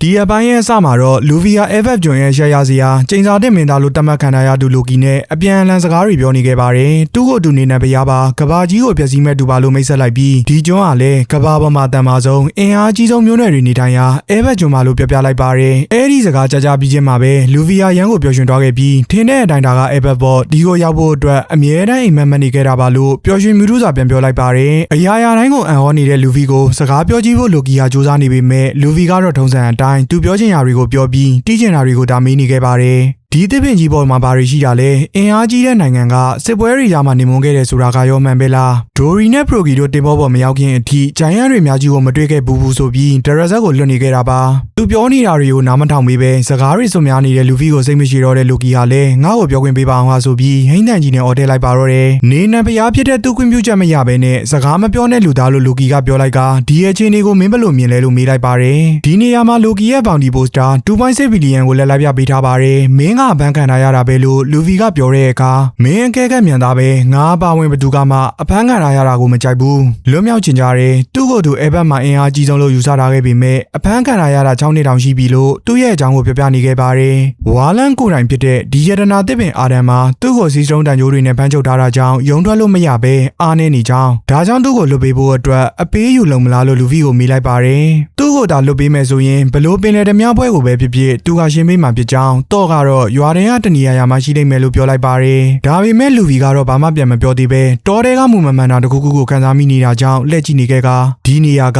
ဒီအပိုင်းရဲ့အစမှာတော့လူဗီယာ FF ဂျွန်ရဲ့ရရစရာကျိန်စာတဲ့မင်းသားလို့တတ်မှတ်ခံထားရသူလိုကီနဲ့အပြန်အလှန်စကားတွေပြောနေခဲ့ပါတယ်သူ့ကိုသူနေနဲ့ဗျာပါကဘာကြီးကိုပြည့်စည်မဲ့သူပါလို့မိတ်ဆက်လိုက်ပြီးဒီကျွန်းကလည်းကဘာပေါ်မှာတန်မာဆုံးအင်အားကြီးဆုံးမျိုးနွယ်တွေနေထိုင်ရာ FF ဂျွန်မှာလို့ပြောပြလိုက်ပါတယ်အဲ့ဒီစကားကြပြီးချင်းမှာပဲလူဗီယာရန်ကိုပျော်ရွှင်သွားခဲ့ပြီးထင်းတဲ့အတိုင်းဒါက FF ပေါ်ဒီကိုရောက်ဖို့အတွက်အမြဲတမ်းအိမ်မက်မက်နေခဲ့တာပါလို့ပျော်ရွှင်မြူးထူးစွာပြန်ပြောလိုက်ပါတယ်အရာရာတိုင်းကိုအံ့ဩနေတဲ့လူဗီကိုစကားပြောကြည့်ဖို့လိုကီဟာစူးစမ်းနေပေမဲ့လူဗီကတော့ထုံးစံအတိုင်းသူပြောချင်ရာတွေကိုပြောပြီးတီးချင်တာတွေကိုဒါမေးနေခဲ့ပါတယ်ဒီသစ်ပင်ကြီးပေါ်မှာဘာတွေရှိတာလဲအင်အားကြီးတဲ့နိုင်ငံကစစ်ပွဲတွေကြားမှာနေမွန်ခဲ့တယ်ဆိုတာကရောမှန်ပဲလားဒိုရီနဲ့ပရိုဂီတို့တင်ပေါ်ပေါ်မရောက်ခင်အထိဂျိုင်ယန်တွေများကြီးကိုမတွေ့ခဲ့ဘူးဆိုပြီးဒရက်ဇက်ကိုလွတ်နေခဲ့တာပါသူပြောနေတာတွေကိုနားမထောင်ပေးပဲစကားတွေစွန့်များနေတဲ့လူဗီကိုစိတ်မရှိတော့တဲ့လူကီဟာလည်းငါ့ကိုပြောခွင့်ပေးပါအောင်ဟာဆိုပြီးဟိန်းတန်ကြီးနဲ့အော်တဲလိုက်ပါတော့တယ်နေနံဖျားဖြစ်တဲ့သူ့ခွင့်ပြုချက်မရဘဲနဲ့စကားမပြောတဲ့လူသားလို့လူကီကပြောလိုက်ကဒီအချင်းတွေကိုမင်းဘယ်လိုမြင်လဲလို့မေးလိုက်ပါတယ်ဒီနေရာမှာလူကီရဲ့ဘောင်ဒီပိုစတာ 2.6 ဘီလီယံကိုလက်လိုက်ပြပေးထားပါတယ်မင်းကဘန်းခံထားရတာပဲလို့လူဗီကပြောတဲ့အခါမင်းအကဲကမြန်သားပဲငါပါဝင်ဘသူကမှအဖမ်းခံရတာကိုမကြိုက်ဘူးလွတ်မြောက်ချင်ကြတယ်သူ့ကိုယ်သူအဲဘက်မှာအင်အားကြီးဆုံးလို့ယူဆထားခဲ့ပေမဲ့အဖမ်းခံရတာ6နှစ်တောင်ရှိပြီလို့သူ့ရဲ့အကြောင်းကိုပြောပြနေခဲ့ပါတယ်ဝါလန်ကိုတိုင်ဖြစ်တဲ့ဒီရတနာတစ်ပင်အာဒန်မှာသူ့ကိုစီးစုံတန်ကြိုးတွေနဲ့ဖမ်းချုပ်ထားတာကြောင့်ယုံထွက်လို့မရပဲအားနေနေကြောင်းဒါကြောင့်သူ့ကိုလွတ်ပေးဖို့အတွက်အပေးယူလုံမလားလို့လူဗီကိုမေးလိုက်ပါတယ်သူ့ကိုဒါလွတ်ပေးမယ်ဆိုရင်ဘလို့ပင်လေဓမြပွဲကိုပဲဖြစ်ဖြစ်သူကရှင်းပေးမှဖြစ်ကြောင်းတော့ကတော့ရွာထဲကတနေရာမှာရှိနေမယ်လို့ပြောလိုက်ပါတယ်ဒါပေမဲ့လူဗီကတော့ဘာမှပြန်မပြောသေးပဲတောထဲကမူမမှန်တာတခုခုကိုခံစားမိနေတာကြောင့်လက်ကြည့်နေခဲ့ကဒီနေရာက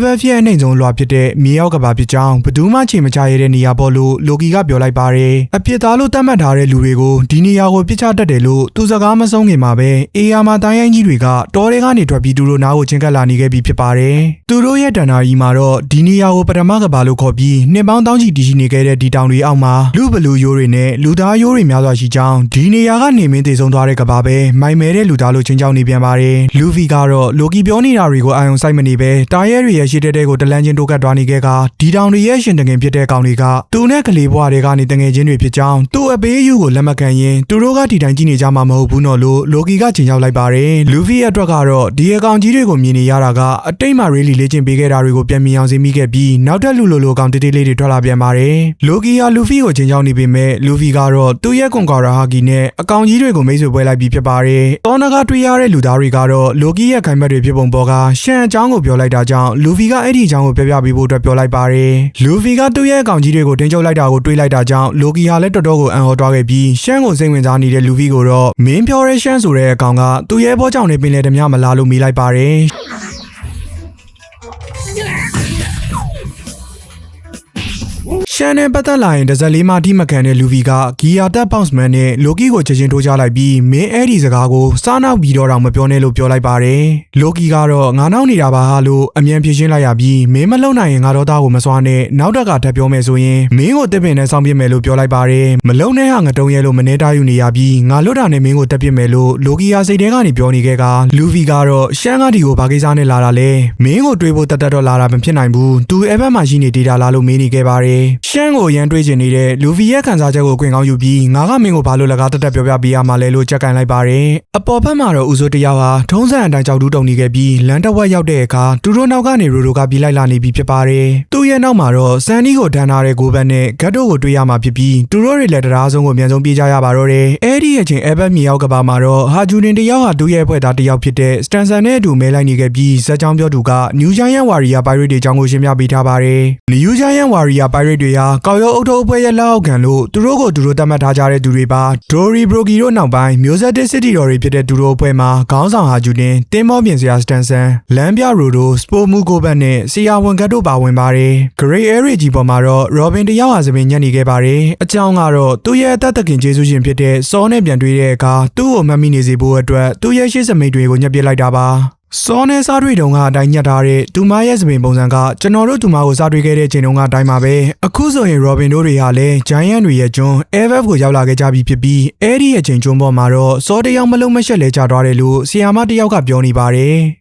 FF ရဲ့အနေဆုံးလွာဖြစ်တဲ့မြေရောက်ကဘာဖြစ်ကြောင်းဘယ်သူမှချိန်မချရတဲ့နေရာပေါ့လို့လိုကီကပြောလိုက်ပါတယ်အပြစ်သားလို့သတ်မှတ်ထားတဲ့လူတွေကိုဒီနေရာကိုပြစ်ချတတ်တယ်လို့သူစကားမဆုံးခင်မှာပဲအေယာမာတိုင်းရိုင်းကြီးတွေကတောထဲကနေထွက်ပြီးသူတို့နားကိုချင်းကပ်လာနေခဲ့ပြီးဖြစ်ပါတယ်သူတို့ရဲ့တန်တာကြီးမှာတော့ဒီနေရာကိုပထမကဘာလို့ခေါ်ပြီးနှစ်ပေါင်းတောင်းချီတည်ရှိနေခဲ့တဲ့ဒီတောင်တွေအောက်မှာလူဘလူရိုးတွေနဲ့လူသားရိုးတွေများစွာရှိကြောင်းဒီနေရာကနေမင်းတည်ဆုံးသွားတဲ့ကဘာပဲမိုင်မဲတဲ့လူသားလို့ချင်းချောင်းနေပြန်ပါတယ်လူဗီကတော့လိုကီပြောနေတာတွေကိုအာရုံစိုက်မနေပဲတားရဲတွေရဲ့ရှေ့တဲကိုတလန်းချင်းတိုးကပ်သွားနေခဲ့ကဒီတောင်တွေရဲ့ရှင်တငင်ဖြစ်တဲ့ကောင်တွေကသူနဲ့ကလေးဘွားတွေကနေတငယ်ချင်းတွေဖြစ်ကြောင်းသူ့အပေးယူကိုလက်မခံရင်သူတို့ကဒီတိုင်းကြည့်နေကြမှာမဟုတ်ဘူးနော်လို့လိုကီကချိန်ရောက်လိုက်ပါတယ်လူဗီရဲ့အတွက်ကတော့ဒီအကောင်ကြီးတွေကိုမြင်နေရတာကအတိတ်မှာရေးလီလေးချင်းပေးခဲ့တာတွေကိုပြန်မြင်အောင်စီမိခဲ့ပြီးနောက်ထပ်လူလိုကောင်တေးတေးလေးတွေထွက်လာပြန်ပါတယ်လိုကီဟာလူဗီကိုချိန်ရောက်နေပေမဲ့လူဗီကတော့သူ့ရဲ့ကွန်ကာရာဟာကီနဲ့အကောင်ကြီးတွေကိုမိတ်ဆွေပွဲလိုက်ပြီးဖြစ်ပါတယ်တောနကတွေ့ရတဲ့လူသားတွေကတော့လိုကီရဲ့ခိုင်ဘက်တွေဖြစ်ပုံပေါ်ကရှန်အကြောင်းကိုပြောလိုက်တာကြောင့်လူဗီကအဲ့ဒီအကြောင်းကိုပြောပြပေးဖို့အတွက်ပြောလိုက်ပါတယ်လူဗီကသူ့ရဲ့အကောင်ကြီးတွေကိုတင်းကျပ်လိုက်တာကိုတွေးလိုက်တာကြောင့်လိုကီဟာလည်းတော်တော်ကိုအံ့ဩသွားခဲ့ပြီးရှန်ကိုစိတ်ဝင်စားနေတဲ့လူဗီကိုတော့မင်းပြောတဲ့ရှန်ဆိုတဲ့အကောင်ကသူ့ရဲ့ဘောကြောင့်နေပင်လေဓမြမလားလို့မေးလိုက်ပါတယ်ရှန်နဲ့ပတ်သက်လာရင်ဒဇက်လေးမှထိမခံတဲ့လူဗီကဂီယာတက်ပေါက်စ်မန်နဲ့လိုကီကိုချက်ချင်းထိုးချလိုက်ပြီးမင်းအဲ့ဒီစကားကိုစားနောက်ပြီးတော့မပြောနဲ့လို့ပြောလိုက်ပါတယ်လိုကီကတော့ငါနောက်နေတာပါဟာလို့အမြန်ဖြေရှင်းလိုက်ရပြီးမင်းမလုံနိုင်ရင်ငါတော့သားကိုမစွာနဲ့နောက်တက်ကထပ်ပြောမယ်ဆိုရင်မင်းကိုတက်ပင်နဲ့စောင့်ပြစ်မယ်လို့ပြောလိုက်ပါတယ်မလုံနဲ့ဟာငတုံးရဲလို့မနေတားယူနေရပြီးငါလွတ်တာနဲ့မင်းကိုတက်ပစ်မယ်လို့လိုကီယာစိတ်ထဲကနေပြောနေခဲ့ကလူဗီကတော့ရှန်ကဒီကိုဘာကိစ္စနဲ့လာတာလဲမင်းကိုတွေးဖို့တက်တော့လာတာမဖြစ်နိုင်ဘူးသူအဲ့ဘက်မှာရှိနေဒေတာလားလို့မေးနေခဲ့ပါတယ်ရှန်ကိုရန်တွေးချင်နေတဲ့လူဗီရဲ့ခံစားချက်ကိုခွင့်ကောင်းယူပြီးငါကမင်းကိုဘာလို့လကားတက်ပြောပြပေးရမှာလဲလို့ကြက်ကန်လိုက်ပါတယ်အပေါ်ဘက်မှာတော့ဦးစိုးတယောက်ဟာထုံးစံအတိုင်းကြောက်တူးတုံနေခဲ့ပြီးလန်တဝက်ရောက်တဲ့အခါသူတို့နောက်ကနေရိုကပြေးလိုက်လာနေပြီဖြစ်ပါတယ်သူ့ရဲ့နောက်မှာတော့ဆန်နီကိုဒန်ထားတဲ့ကိုဘက်နဲ့ဂတ်တို့ကိုတွေးရမှာဖြစ်ပြီးသူတို့တွေလည်းတရားဆုံးကိုအမြန်ဆုံးပြေးကြရပါတော့တယ်အဲ့ဒီအချိန်အဲဘက်မြေရောက်ကဘာမှာတော့ဟာဂျူနင်တယောက်ဟာသူ့ရဲ့အဖွဲ့သားတယောက်ဖြစ်တဲ့စတန်ဆန်နဲ့အတူမဲလိုက်နေခဲ့ပြီးဇက်ကြောင်းပြောသူကနယူးဂျိုင်းယန်ဝါရီယာပိုင်ရိတ်တွေအကြောင်းကိုရှင်းပြပေးထားပါတယ်နယူးဂျိုင်းယန်ဝါရီယာပိုင်ရိတ်တွေဟာကောက်ရောအုပ်ထုပ်အဖွဲ့ရဲ့လက်အောက်ခံလို့သူတို့ကိုသူတို့တတ်မှတ်ထားကြတဲ့သူတွေပါဒိုရီဘရိုကီတို့နောက်ပိုင်းမျိုးဆက်တစ်စစ်တီတော်တွေဖြစ်တဲ့သူတို့အဖွဲ့မှာခေါင်းဆောင်ဟာဂျူတင်တင်းမောပြင်စရာစတန်ဆန်လမ်းပြရိုဒိုစပိုမူကိုဘတ်နဲ့ဆီယာဝန်ကတ်တို့ပါဝင်ပါတယ်ဂရိတ်အဲရီဂျီပေါ်မှာတော့ရောဘင်တယောက်ဟာစပင်ညက်နေခဲ့ပါတယ်အကြောင်းကတော့သူ့ရဲ့အသက်သခင်ကျေးဇူးရှင်ဖြစ်တဲ့စောနဲ့ပြန်တွေ့တဲ့အခါသူ့ကိုမှတ်မိနေစေဖို့အတွက်သူ့ရဲ့ရှေ့စမိတ်တွေကိုညှက်ပစ်လိုက်တာပါစောနဲ့စားတွေ့တုန်းကအတိုင်းညှက်ထားတဲ့သူမရဲ့စပင်ပုံစံကကျွန်တော်တို့သူမကိုစားတွေ့ခဲ့တဲ့ချိန်တုန်းကအတိုင်းပါပဲအခုဆိုရင်ရောဘင်တို့တွေဟာလည်းဂျိုင်းယန်တွေရဲ့ကျွန်း FF ကိုရောက်လာခဲ့ကြပြီဖြစ်ပြီးအဲ့ဒီရဲ့ချိန်ကျွန်းပေါ်မှာတော့စောတယောက်မလုံးမရှက်လဲချသွားတယ်လို့ဆီယာမတယောက်ကပြောနေပါတယ်